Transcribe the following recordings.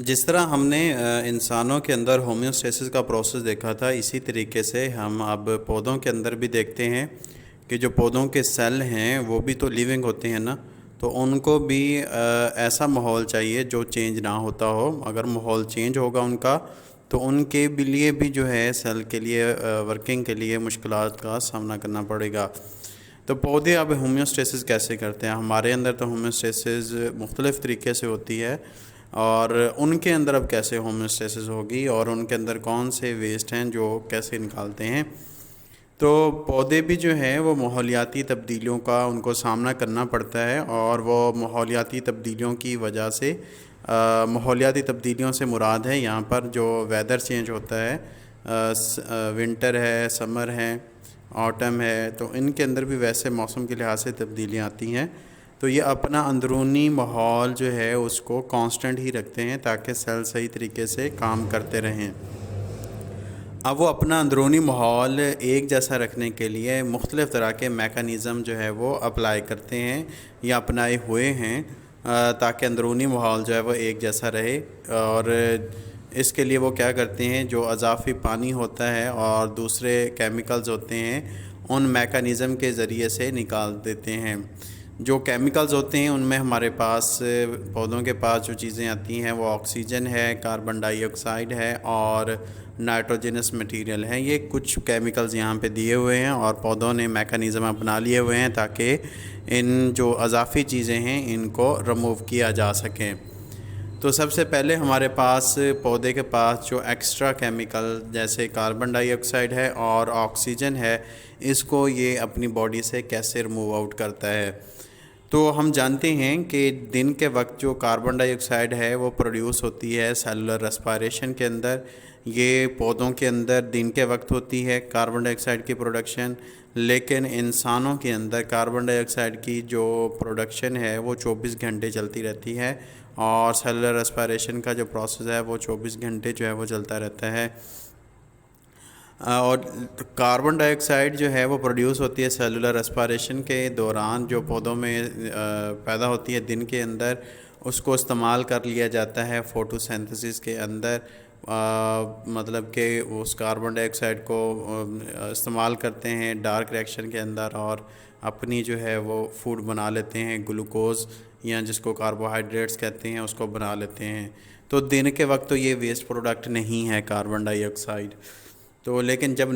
जिस तरह हमने इंसानों के अंदर होम्योस्टेसिस का प्रोसेस देखा था, इसी तरीके से हम अब पौधों के अंदर भी देखते हैं कि जो पौधों के सेल हैं वो भी तो लिविंग होते हैं ना। तो उनको भी ऐसा माहौल चाहिए जो चेंज ना होता हो। अगर माहौल चेंज होगा उनका, तो उनके भी लिए भी जो है सेल के लिए वर्किंग के लिए मुश्किलात का सामना करना पड़ेगा। तो पौधे अब होम्योस्टेसिस कैसे करते हैं? हमारे अंदर तो होम्योस्टेसिस मुख्तलिफ़ तरीके से होती है, और उनके अंदर अब कैसे होम्योस्टेसिस होगी और उनके अंदर कौन से वेस्ट हैं जो कैसे निकालते हैं। तो पौधे भी जो है वो माहौलियाती तब्दीलियों का उनको सामना करना पड़ता है, और वो माहौलियाती तब्दीलियों की वजह से माहौलियाती तब्दीलियों से मुराद है यहाँ पर जो वेदर चेंज होता है, विंटर है, समर है, ऑटम है, तो इनके अंदर भी वैसे मौसम के लिहाज से तब्दीलियाँ आती हैं। तो ये अपना अंदरूनी माहौल जो है उसको कांस्टेंट ही रखते हैं ताकि सेल सही तरीके से काम करते रहें। अब वो अपना अंदरूनी माहौल एक जैसा रखने के लिए मुख्तलिफ़ तरह के मेकानिज़म जो है वो अप्लाई करते हैं या अपनाए हुए हैं, ताकि अंदरूनी माहौल जो है वो एक जैसा रहे। और इसके लिए वो क्या करते हैं, जो अज़ाफ़ी पानी होता है और दूसरे केमिकल्स होते हैं उन मेकानिज़म के ज़रिए से निकाल देते हैं। जो केमिकल्स होते हैं उनमें हमारे पास पौधों के पास जो चीज़ें आती हैं वो ऑक्सीजन है, कार्बन डाइऑक्साइड है और नाइट्रोजनस मटेरियल है। ये कुछ केमिकल्स यहाँ पे दिए हुए हैं और पौधों ने मेकानिज़म अपना लिए हुए हैं ताकि इन जो अज़ाफ़ी चीज़ें हैं इनको रिमूव किया जा सके। तो सबसे पहले हमारे पास पौधे के पास जो एक्स्ट्रा केमिकल जैसे कार्बन डाइऑक्साइड है और ऑक्सीजन है, इसको ये अपनी बॉडी से कैसे रिमूव आउट करता है। तो हम जानते हैं कि दिन के वक्त जो कार्बन डाइऑक्साइड है वो प्रोड्यूस होती है सेलुलर रेस्पिरेशन के अंदर। ये पौधों के अंदर दिन के वक्त होती है कार्बन डाइऑक्साइड की प्रोडक्शन, लेकिन इंसानों के अंदर कार्बन डाइऑक्साइड की जो प्रोडक्शन है वो 24 घंटे चलती रहती है, और सेलुलर रेस्पिरेशन का जो प्रोसेस है वो 24 घंटे जो है वो चलता रहता है। और कार्बन डाइऑक्साइड जो है वो प्रोड्यूस होती है सेलुलर रेस्पिरेशन के दौरान, जो पौधों में पैदा होती है दिन के अंदर, उसको इस्तेमाल कर लिया जाता है फोटोसिंथेसिस के अंदर। मतलब कि उस कार्बन डाइऑक्साइड को इस्तेमाल करते हैं डार्क रिएक्शन के अंदर और अपनी जो है वो फूड बना लेते हैं, ग्लूकोज या जिसको कार्बोहाइड्रेट्स कहते हैं उसको बना लेते हैं। तो दिन के वक्त तो ये वेस्ट प्रोडक्ट नहीं है कार्बन डाइऑक्साइड। तो लेकिन जब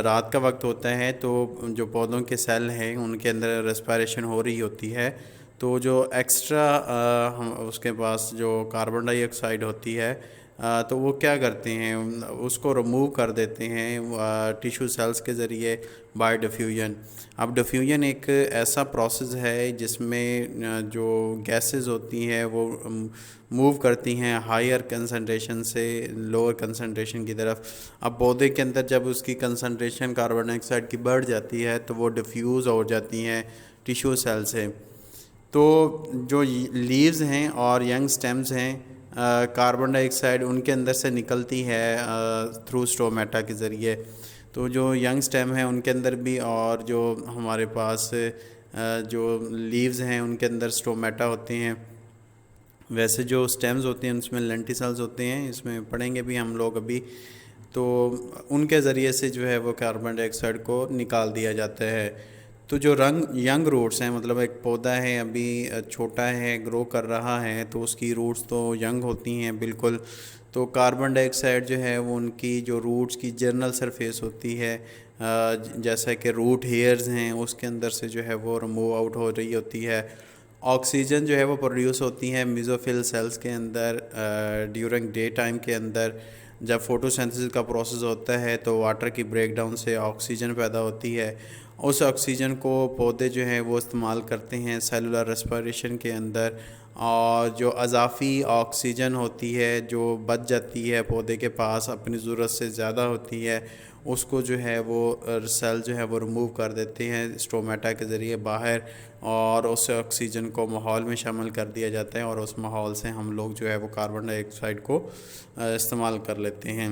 रात का वक्त होता है तो जो पौधों के सेल हैं उनके अंदर रेस्पिरेशन हो रही होती है, तो जो एक्स्ट्रा हम उसके पास जो कार्बन डाइऑक्साइड होती है, तो वो क्या करते हैं, उसको रिमूव कर देते हैं टिश्यू सेल्स के ज़रिए बाय डिफ्यूजन। अब डिफ्यूजन एक ऐसा प्रोसेस है जिसमें जो गैसेस होती हैं वो मूव करती हैं हायर कंसंट्रेशन से लोअर कंसंट्रेशन की तरफ। अब पौधे के अंदर जब उसकी कंसंट्रेशन कार्बन डाइऑक्साइड की बढ़ जाती है तो वो डिफ्यूज़ हो जाती हैं टिश्यू सेल से। तो जो लीव्स हैं और यंग स्टेम्स हैं, कार्बन डाइऑक्साइड उनके अंदर से निकलती है थ्रू स्टोमेटा के ज़रिए। तो जो यंग स्टेम है उनके अंदर भी, और जो हमारे पास जो लीव्स हैं उनके अंदर स्टोमेटा होते हैं। वैसे जो स्टेम्स होते हैं उसमें लेंटिसल्स होते हैं, इसमें पढ़ेंगे भी हम लोग अभी। तो उनके ज़रिए से जो है वो कार्बन डाइऑक्साइड को निकाल दिया जाता है। तो जो यंग रूट्स हैं, मतलब एक पौधा है अभी छोटा है, ग्रो कर रहा है, तो उसकी रूट्स तो यंग होती हैं बिल्कुल। तो कार्बन डाइऑक्साइड जो है वो उनकी जो रूट्स की जर्नल सरफेस होती है, जैसा कि रूट हेयर्स हैं उसके अंदर से जो है वो रिमूव आउट हो रही होती है। ऑक्सीजन जो है वो प्रोड्यूस होती है मेसोफिल सेल्स के अंदर ड्यूरिंग डे टाइम के अंदर। जब फोटोसिंथेसिस का प्रोसेस होता है तो वाटर की ब्रेकडाउन से ऑक्सीजन पैदा होती है। उस ऑक्सीजन को पौधे जो हैं वो इस्तेमाल करते हैं सेलुलर रेस्पिरेशन के अंदर, और जो अज़ाफ़ी ऑक्सीजन होती है जो बच जाती है पौधे के पास अपनी ज़रूरत से ज़्यादा होती है, उसको जो है वो सेल जो है वो रिमूव कर देते हैं स्टोमेटा के ज़रिए बाहर, और उस ऑक्सीजन को माहौल में शामिल कर दिया जाता है और उस माहौल से हम लोग जो है वो कार्बन डाइऑक्साइड को इस्तेमाल कर लेते हैं।